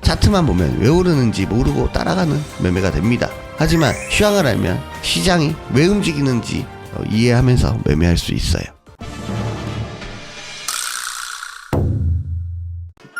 차트만 보면 왜 오르는지 모르고 따라가는 매매가 됩니다. 하지만 시황을 알면 시장이 왜 움직이는지 이해하면서 매매할 수 있어요.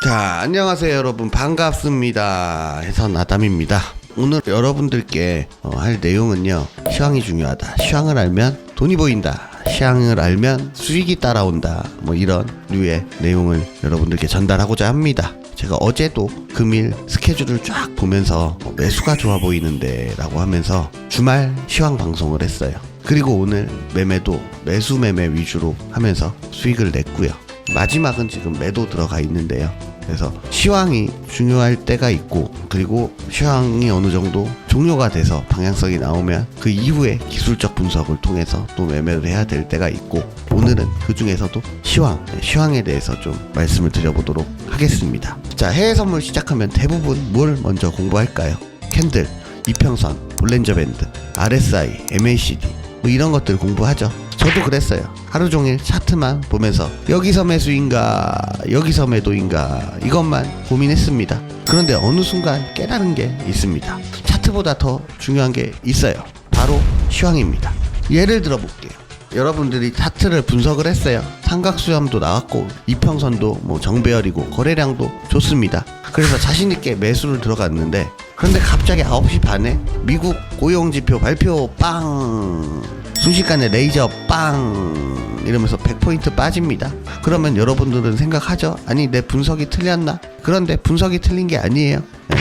자, 안녕하세요 여러분, 반갑습니다. 해선 아담입니다. 오늘 여러분들께 할 내용은요, 시황이 중요하다, 시황을 알면 돈이 보인다, 시황을 알면 수익이 따라온다, 뭐 이런 류의 내용을 여러분들께 전달하고자 합니다. 제가 어제도 금일 스케줄을 쫙 보면서 매수가 좋아 보이는데 라고 하면서 주말 시황 방송을 했어요. 그리고 오늘 매매도 매수 매매 위주로 하면서 수익을 냈고요. 마지막은 지금 매도 들어가 있는데요. 그래서 시황이 중요할 때가 있고, 그리고 시황이 어느 정도 종료가 돼서 방향성이 나오면 그 이후에 기술적 분석을 통해서 또 매매를 해야 될 때가 있고, 오늘은 그 중에서도 시황에 대해서 좀 말씀을 드려보도록 하겠습니다. 자, 해외 선물 시작하면 대부분 뭘 먼저 공부할까요? 캔들, 이평선, 볼린저 밴드, RSI, MACD 뭐 이런 것들 공부하죠. 저도 그랬어요. 하루 종일 차트만 보면서 여기서 매수인가 여기서 매도인가 이것만 고민했습니다. 그런데 어느 순간 깨달은 게 있습니다. 차트보다 더 중요한 게 있어요. 바로 시황입니다. 예를 들어 볼게요. 여러분들이 차트를 분석을 했어요. 삼각수렴도 나왔고 이평선도 뭐 정배열이고 거래량도 좋습니다. 그래서 자신있게 매수를 들어갔는데, 그런데 갑자기 9시 반에 미국 고용지표 발표 빵, 순식간에 레이저 빵 이러면서 100포인트 빠집니다. 그러면 여러분들은 생각하죠. 아니, 내 분석이 틀렸나? 그런데 분석이 틀린 게 아니에요.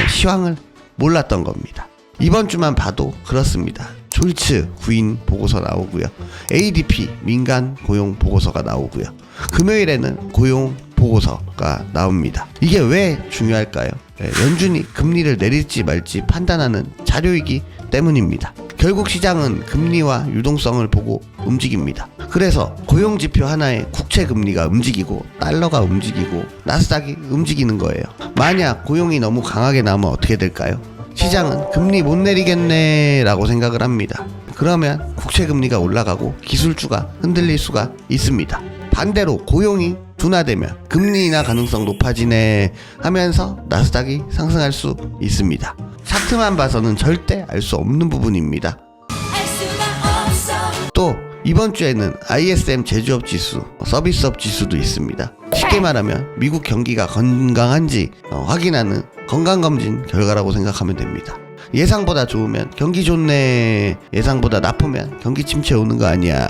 시황을 몰랐던 겁니다. 이번 주만 봐도 그렇습니다. 졸츠 구인 보고서 나오고요. ADP 민간 고용 보고서가 나오고요. 금요일에는 고용 보고서가 나옵니다. 이게 왜 중요할까요? 연준이 금리를 내릴지 말지 판단하는 자료이기 때문입니다. 결국 시장은 금리와 유동성을 보고 움직입니다. 그래서 고용지표 하나에 국채 금리가 움직이고 달러가 움직이고 나스닥이 움직이는 거예요. 만약 고용이 너무 강하게 나오면 어떻게 될까요? 시장은 금리 못 내리겠네 라고 생각을 합니다. 그러면 국채 금리가 올라가고 기술주가 흔들릴 수가 있습니다. 반대로 고용이 둔화되면 금리 인하 가능성 높아지네 하면서 나스닥이 상승할 수 있습니다. 차트만 봐서는 절대 알 수 없는 부분입니다. 또 이번 주에는 ISM 제조업 지수, 서비스업 지수도 있습니다. 쉽게 말하면 미국 경기가 건강한지 확인하는 건강검진 결과라고 생각하면 됩니다. 예상보다 좋으면 경기 좋네, 예상보다 나쁘면 경기 침체 오는 거 아니야,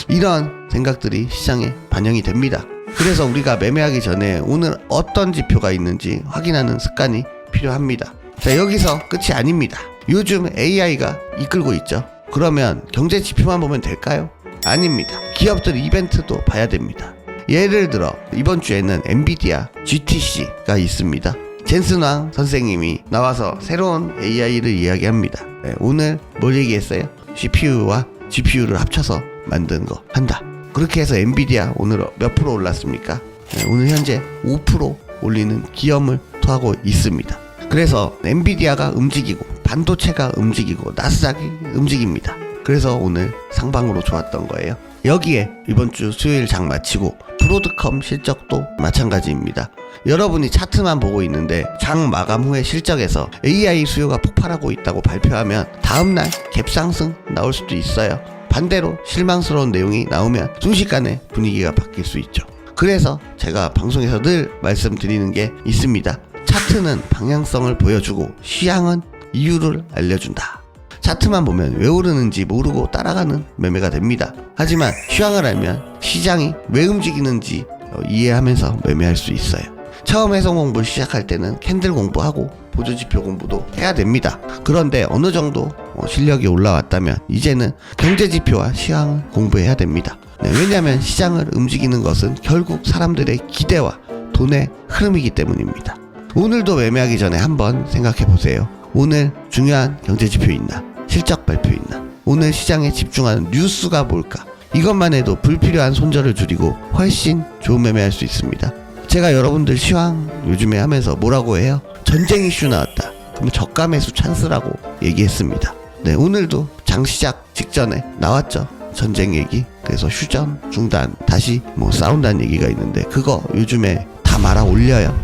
이런 생각들이 시장에 반영이 됩니다. 그래서 우리가 매매하기 전에 오늘 어떤 지표가 있는지 확인하는 습관이 필요합니다. 자, 여기서 끝이 아닙니다. 요즘 AI가 이끌고 있죠. 그러면 경제 지표만 보면 될까요? 아닙니다. 기업들 이벤트도 봐야 됩니다. 예를 들어 이번 주에는 엔비디아 GTC가 있습니다. 젠슨 왕 선생님이 나와서 새로운 AI를 이야기합니다. 오늘 뭘 얘기했어요? CPU와 GPU를 합쳐서 만든 거 한다. 그렇게 해서 엔비디아 오늘 몇 프로 올랐습니까? 오늘 현재 5% 올리는 기염을 토하고 있습니다. 그래서 엔비디아가 움직이고 반도체가 움직이고 나스닥이 움직입니다. 그래서 오늘 상방으로 좋았던 거예요. 여기에 이번 주 수요일 장 마치고 브로드컴 실적도 마찬가지입니다. 여러분이 차트만 보고 있는데 장 마감 후에 실적에서 AI 수요가 폭발하고 있다고 발표하면 다음날 갭상승 나올 수도 있어요. 반대로 실망스러운 내용이 나오면 순식간에 분위기가 바뀔 수 있죠. 그래서 제가 방송에서 늘 말씀드리는 게 있습니다. 차트는 방향성을 보여주고 시황은 이유를 알려준다. 차트만 보면 왜 오르는지 모르고 따라가는 매매가 됩니다. 하지만 시황을 알면 시장이 왜 움직이는지 이해하면서 매매할 수 있어요. 처음 해석 공부를 시작할 때는 캔들 공부하고 보조지표 공부도 해야 됩니다. 그런데 어느 정도 실력이 올라왔다면 이제는 경제지표와 시황을 공부해야 됩니다. 왜냐하면 시장을 움직이는 것은 결국 사람들의 기대와 돈의 흐름이기 때문입니다. 오늘도 매매하기 전에 한번 생각해 보세요. 오늘 중요한 경제지표 있나? 실적 발표 있나? 오늘 시장에 집중하는 뉴스가 뭘까? 이것만 해도 불필요한 손절을 줄이고 훨씬 좋은 매매할 수 있습니다. 제가 여러분들 시황 요즘에 하면서 뭐라고 해요? 전쟁 이슈 나왔다. 그럼 저가 매수 찬스라고 얘기했습니다. 네, 오늘도 장 시작 직전에 나왔죠. 전쟁 얘기. 그래서 휴전, 중단, 다시 싸운다는 얘기가 있는데 그거 요즘에 다 말아 올려요.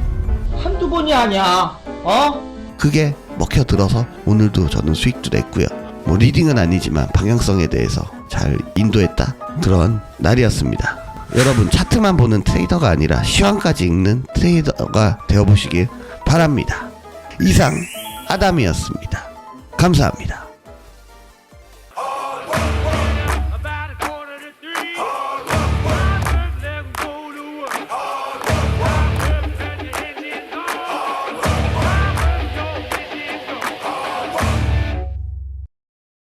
한두 번이 아니야. 그게 먹혀들어서 오늘도 저는 수익도 냈고요. 뭐 리딩은 아니지만 방향성에 대해서 잘 인도했다, 그런 날이었습니다. 여러분, 차트만 보는 트레이더가 아니라 시황까지 읽는 트레이더가 되어보시길 바랍니다. 이상 아담이었습니다. 감사합니다.